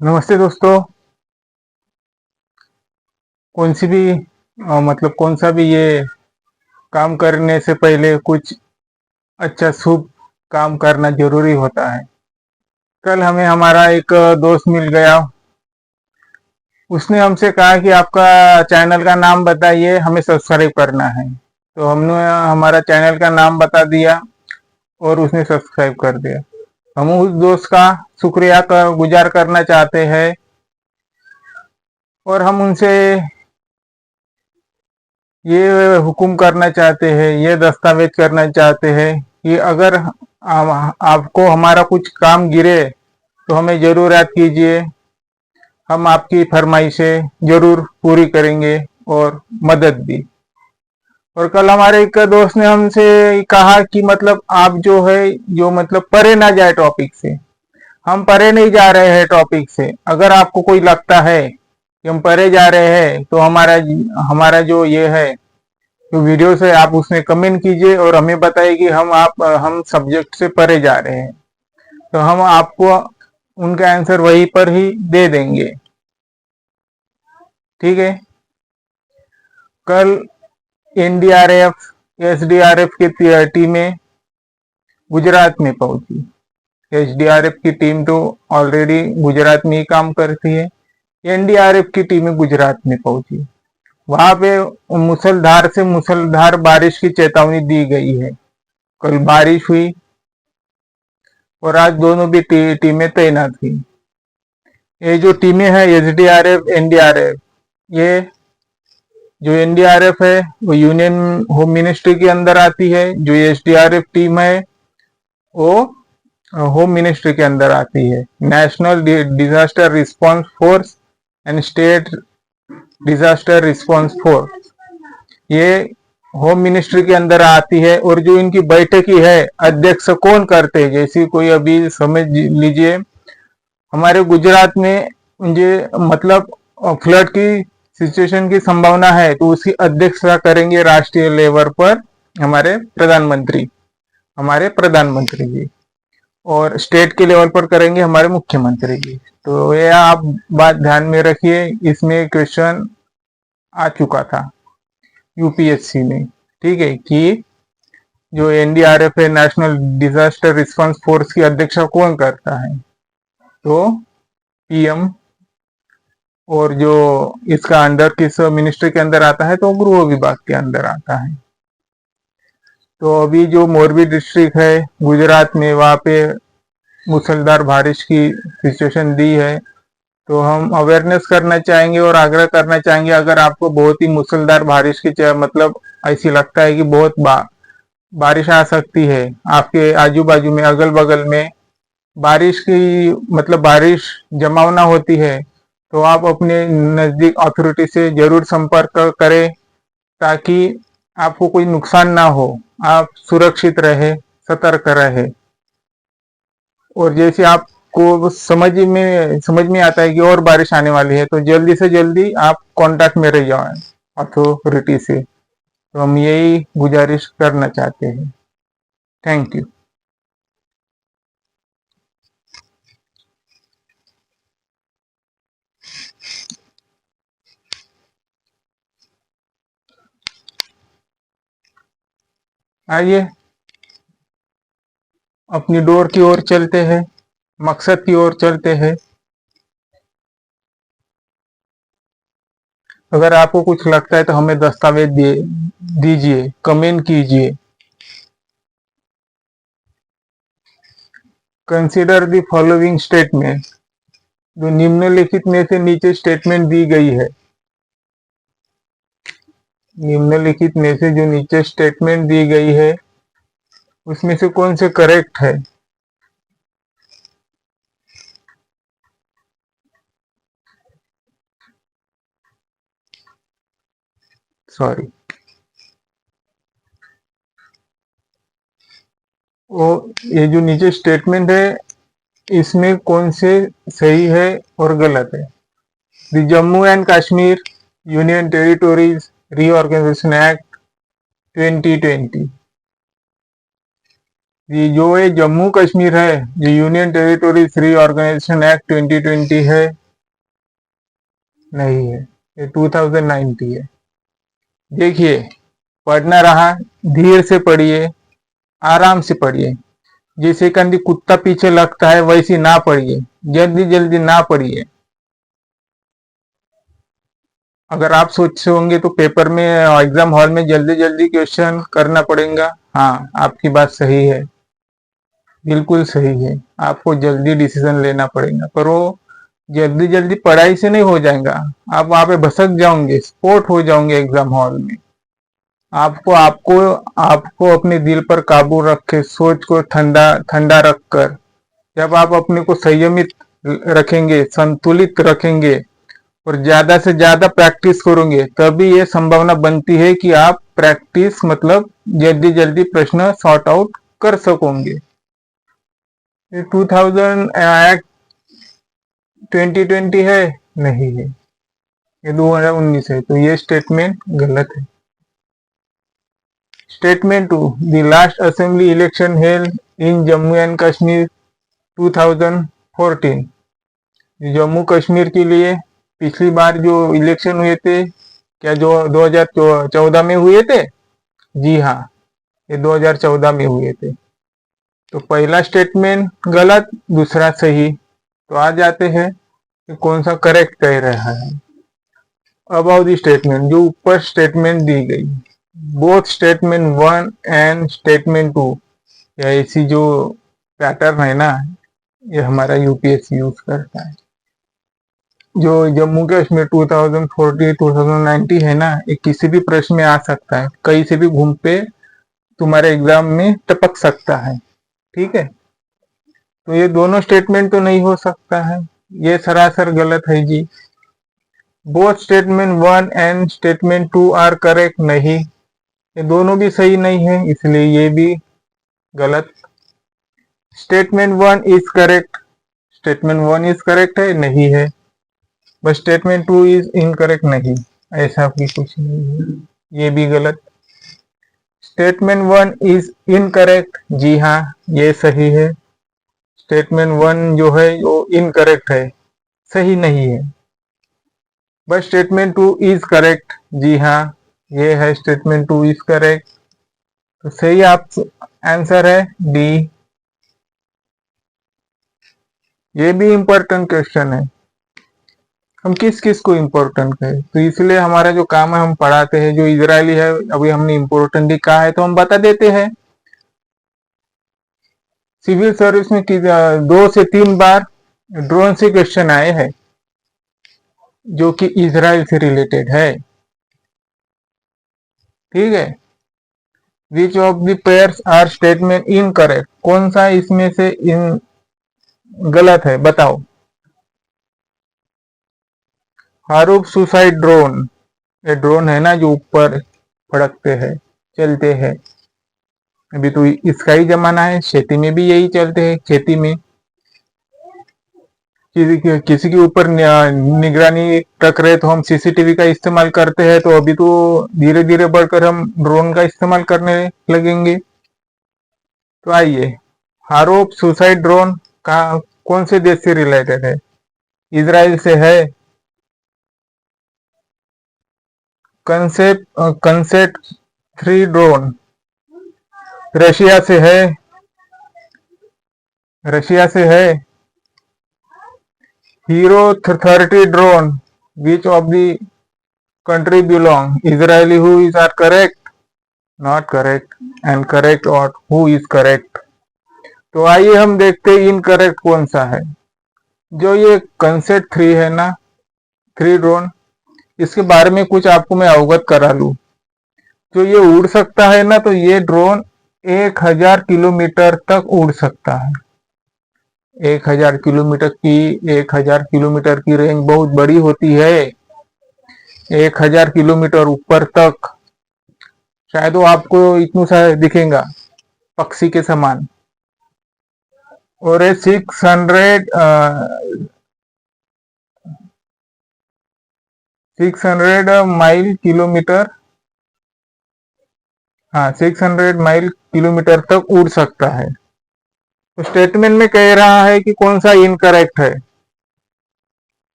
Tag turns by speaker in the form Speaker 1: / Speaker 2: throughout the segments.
Speaker 1: नमस्ते दोस्तों। कौन सी भी मतलब कौन सा भी ये काम करने से पहले कुछ अच्छा शुभ काम करना जरूरी होता है। कल हमें हमारा एक दोस्त मिल गया। उसने हमसे कहा कि आपका चैनल का नाम बताइए, हमें सब्सक्राइब करना है। तो हमने हमारा चैनल का नाम बता दिया और उसने सब्सक्राइब कर दिया। हम उस दोस्त का शुक्रिया का गुजार करना चाहते हैं और हम उनसे ये हुक्म करना चाहते हैं, ये दस्तावेज करना चाहते हैं कि अगर आपको हमारा कुछ काम गिरे तो हमें जरूर याद कीजिए। हम आपकी फरमाइशें जरूर पूरी करेंगे और मदद भी। और कल हमारे एक दोस्त ने हमसे कहा कि मतलब आप जो है जो मतलब परे ना जाए टॉपिक से। हम परे नहीं जा रहे हैं टॉपिक से। अगर आपको कोई लगता है कि हम परे जा रहे हैं तो हमारा हमारा जो ये है तो वीडियो से आप उसमें कमेंट कीजिए और हमें बताइए कि हम सब्जेक्ट से परे जा रहे हैं। तो हम आपको उनका आंसर वहीं पर ही दे देंगे। ठीक है। कल एनडीआरएफ एसडीआरएफ की टीमें गुजरात में पहुंची। एसडीआरएफ की टीम तो ऑलरेडी गुजरात में ही काम करती है। एनडीआरएफ की टीमें गुजरात में पहुंची। वहां पे मुसलधार से मुसलधार बारिश की चेतावनी दी गई है। कल बारिश हुई और आज दोनों भी टीमें तैनात थी। ये जो टीमें हैं एसडीआरएफ एनडीआरएफ, ये जो एनडीआरएफ है वो यूनियन होम मिनिस्ट्री के अंदर आती है। जो एसडीआरएफ टीम है वो होम मिनिस्ट्री के अंदर आती है। National disaster response force and state disaster response force, ये होम मिनिस्ट्री के अंदर आती है। और जो इनकी बैठकी है अध्यक्ष कौन करते हैं, जैसे कोई अभी समझ लीजिए हमारे गुजरात में मुझे मतलब फ्लड की सिचुएशन की संभावना है तो उसकी अध्यक्षता करेंगे राष्ट्रीय लेवल पर हमारे प्रधानमंत्री जी। और स्टेट के लेवल पर करेंगे हमारे मुख्यमंत्री जी। तो ये आप बात ध्यान में रखिए। इसमें क्वेश्चन आ चुका था यूपीएससी में। ठीक है कि जो एनडीआरएफ है नेशनल डिजास्टर रिस्पांस फोर्स की अध्यक्षता कौन करता है, तो पीएम। और जो इसका अंडर किस मिनिस्ट्री के अंदर आता है, तो गृह विभाग के अंदर आता है। तो अभी जो मोरबी डिस्ट्रिक्ट है गुजरात में, वहां पे मूसलाधार बारिश की सिचुएशन दी है। तो हम अवेयरनेस करना चाहेंगे और आग्रह करना चाहेंगे, अगर आपको बहुत ही मूसलाधार बारिश की मतलब ऐसी लगता है कि बहुत बारिश आ सकती है आपके आजू बाजू में अगल बगल में, बारिश की मतलब बारिश जमावना होती है, तो आप अपने नजदीक अथॉरिटी से जरूर संपर्क करें ताकि आपको कोई नुकसान ना हो, आप सुरक्षित रहे, सतर्क रहे। और जैसे आपको समझ में आता है कि और बारिश आने वाली है तो जल्दी से जल्दी आप कांटेक्ट में रह जाए अथॉरिटी से। तो हम यही गुजारिश करना चाहते हैं। Thank you. आइए अपनी डोर की ओर चलते हैं, मकसद की ओर चलते हैं। अगर आपको कुछ लगता है तो हमें दस्तावेज दीजिए, कमेंट कीजिए। कंसिडर द फॉलोइंग स्टेटमेंट, जो निम्नलिखित में से नीचे स्टेटमेंट दी गई है, निम्नलिखित में से जो नीचे स्टेटमेंट दी गई है उसमें से कौन से करेक्ट है। सॉरी, वो ये जो नीचे स्टेटमेंट है इसमें कौन से सही है और गलत है। The Jammu and Kashmir union territories reorganisation act 2020, ये जो ये जम्मू कश्मीर है, जो यूनियन टेरिटोरीज रीऑर्गेनाइजेशन एक्ट 2020 है, नहीं है, ये 2090 है। देखिए, पढ़ना रहा, धीरे से पढ़िए, आराम से पढ़िए। जैसे कंदी कुत्ता पीछे लगता है वैसी ना पढ़िए, जल्दी जल्दी ना पढ़िए। अगर आप सोचते होंगे तो पेपर में, एग्जाम हॉल में जल्दी जल्दी क्वेश्चन करना पड़ेगा, हाँ आपकी बात सही है, बिल्कुल सही है। आपको जल्दी डिसीजन लेना पड़ेगा, पर वो जल्दी जल्दी पढ़ाई से नहीं हो जाएगा। आप वहां पे भसक जाओगे, स्पॉट हो जाओगे एग्जाम हॉल में। आपको आपको आपको अपने दिल पर काबू रख के, सोच को ठंडा ठंडा रख कर, जब आप अपने को संयमित रखेंगे, संतुलित रखेंगे और ज्यादा से ज्यादा प्रैक्टिस करोगे, तभी ये संभावना बनती है कि आप प्रैक्टिस मतलब जल्दी जल्दी प्रश्न सॉर्ट आउट कर सकोगे। 2000 एक्ट 2020 है, नहीं है, ये 2019 है, तो ये स्टेटमेंट गलत है। Statement 2, the last assembly election held in Jammu and Kashmir 2014। Jammu Kashmir के लिए पिछली बार जो इलेक्शन हुए थे, क्या जो 2014 में हुए थे? जी हाँ, ये 2014 में हुए थे। तो पहला स्टेटमेंट गलत, दूसरा सही। तो आ जाते हैं कि कौन सा करेक्ट कह रहा है। अबाउट द स्टेटमेंट, जो ऊपर स्टेटमेंट दी गई, बोथ स्टेटमेंट 1 एंड स्टेटमेंट 2, या ऐसी जो पैटर्न है ना, ये हमारा यूपीएससी यूज करता है। जो जम्मू कश्मीर 2040-2090 है ना, ये किसी भी प्रश्न में आ सकता है, कहीं से भी घूम पे तुम्हारे एग्जाम में टपक सकता है। ठीक है, तो ये दोनों स्टेटमेंट तो नहीं हो सकता है, ये सरासर गलत है जी। Both statement 1 and statement 2 are correct, नहीं, ये दोनों भी सही नहीं है, इसलिए ये भी गलत। Statement 1 is correct, statement 1 is correct है, नहीं है। बस स्टेटमेंट 2 इज इनकरेक्ट, नहीं, ऐसा भी कुछ नहीं है, ये भी गलत। स्टेटमेंट 1 इज इनकरेक्ट, जी हाँ, ये सही है। स्टेटमेंट 1 जो है वो इनकरेक्ट है, सही नहीं है। बट स्टेटमेंट 2 इज करेक्ट, जी हाँ, ये है, स्टेटमेंट 2 इज करेक्ट। तो सही आप आंसर है डी। ये भी इंपॉर्टेंट क्वेश्चन है, हम किस किस को इम्पोर्टेंट कहें, तो इसलिए हमारा जो काम है हम पढ़ाते हैं। जो इजरायली है, अभी हमने इम्पोर्टेंट ही कहा है तो हम बता देते हैं। सिविल सर्विस में 2 से 3 बार ड्रोन से क्वेश्चन आए हैं जो कि इजराइल से रिलेटेड है। ठीक है, which of the pairs are statement incorrect, कौन सा इसमें से इन गलत है, बताओ। हारूफ सुसाइड ड्रोन, ये ड्रोन है ना जो ऊपर फड़कते हैं, चलते हैं। अभी तो इसका ही जमाना है, खेती में भी यही चलते हैं। खेती में किसी के ऊपर निगरानी रख रहे तो हम सीसीटीवी का इस्तेमाल करते हैं, तो अभी तो धीरे धीरे बढ़कर हम ड्रोन का इस्तेमाल करने लगेंगे। तो आइए, हारोप सुसाइड ड्रोन का कौन से देश से रिलेटेड है? इजराइल से है। कंसेप्ट 3 ड्रोन रशिया से है, रशिया से है। Hero 30 drone, which of the country belong? Israeli who is are correct? Not correct. And correct or who is correct? तो आइए हम देखते हैं इनकरेक्ट कौन सा है। जो ये कंसेप्ट 3 है ना, 3 ड्रोन, इसके बारे में कुछ आपको मैं अवगत करा लूं। जो ये उड़ सकता है ना, तो ये ड्रोन 1000 किलोमीटर तक उड़ सकता है। 1000 किलोमीटर की 1000 किलोमीटर की रेंज बहुत बड़ी होती है। 1000 किलोमीटर ऊपर तक शायद वो आपको इतना सा दिखेगा, पक्षी के समान। और ये 600 माइल किलोमीटर हाँ 600 माइल किलोमीटर तक उड़ सकता है। तो स्टेटमेंट में कह रहा है कि कौन सा इनकरेक्ट है।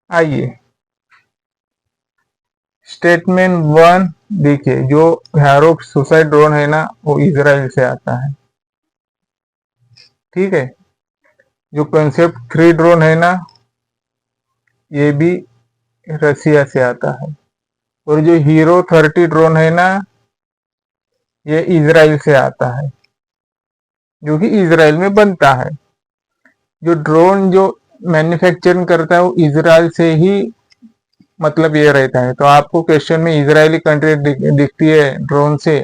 Speaker 1: आइए स्टेटमेंट 1 देखिए, जो हैरोप सुसाइड ड्रोन है ना, वो इजराइल से आता है। ठीक है, जो कंसेप्ट 3 ड्रोन है ना, ये भी रसिया से आता है। और जो हीरो 30 ड्रोन है ना, ये इजराइल से आता है, जो कि इजराइल में बनता है। जो ड्रोन जो मैन्युफैक्चरिंग करता है वो इजराइल से ही मतलब ये रहता है। तो आपको क्वेश्चन में इजरायली कंट्री दिखती है ड्रोन से,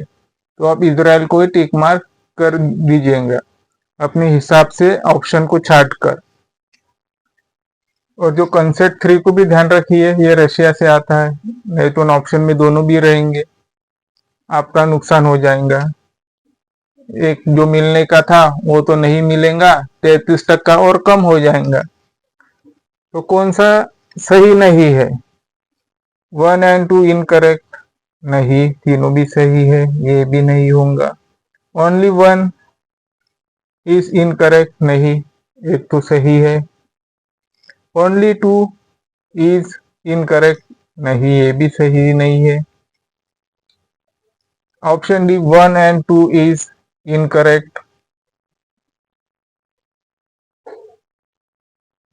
Speaker 1: तो आप इजराइल को ही टिक मार्क कर दीजिएगा अपने हिसाब से ऑप्शन को छाट कर। और जो कंसेप्ट 3 को भी ध्यान रखिए, ये रशिया से आता है, नहीं तो ऑप्शन में दोनों भी रहेंगे, आपका नुकसान हो जाएगा। एक जो मिलने का था वो तो नहीं मिलेगा, 33% और कम हो जाएगा। तो कौन सा सही नहीं है? 1 एंड 2 इनकरेक्ट नहीं, तीनों भी सही है, ये भी नहीं होगा। ओनली 1 इज इनकरेक्ट नहीं, एक तो सही है। ओनली 2 इज इनकरेक्ट नहीं, ये भी सही नहीं है। Option D 1 and 2 is incorrect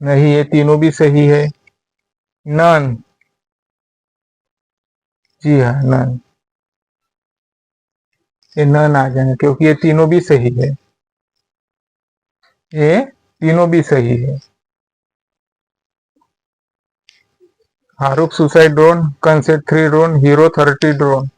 Speaker 1: नहीं, ये तीनों भी सही है। नन, जी हाँ नन, ये नन आ जाएंगे क्योंकि ये तीनों भी सही है, ये तीनों भी सही है। हारूक सुसाइड ड्रोन, कंसेट 3 ड्रोन, हीरो 30 ड्रोन,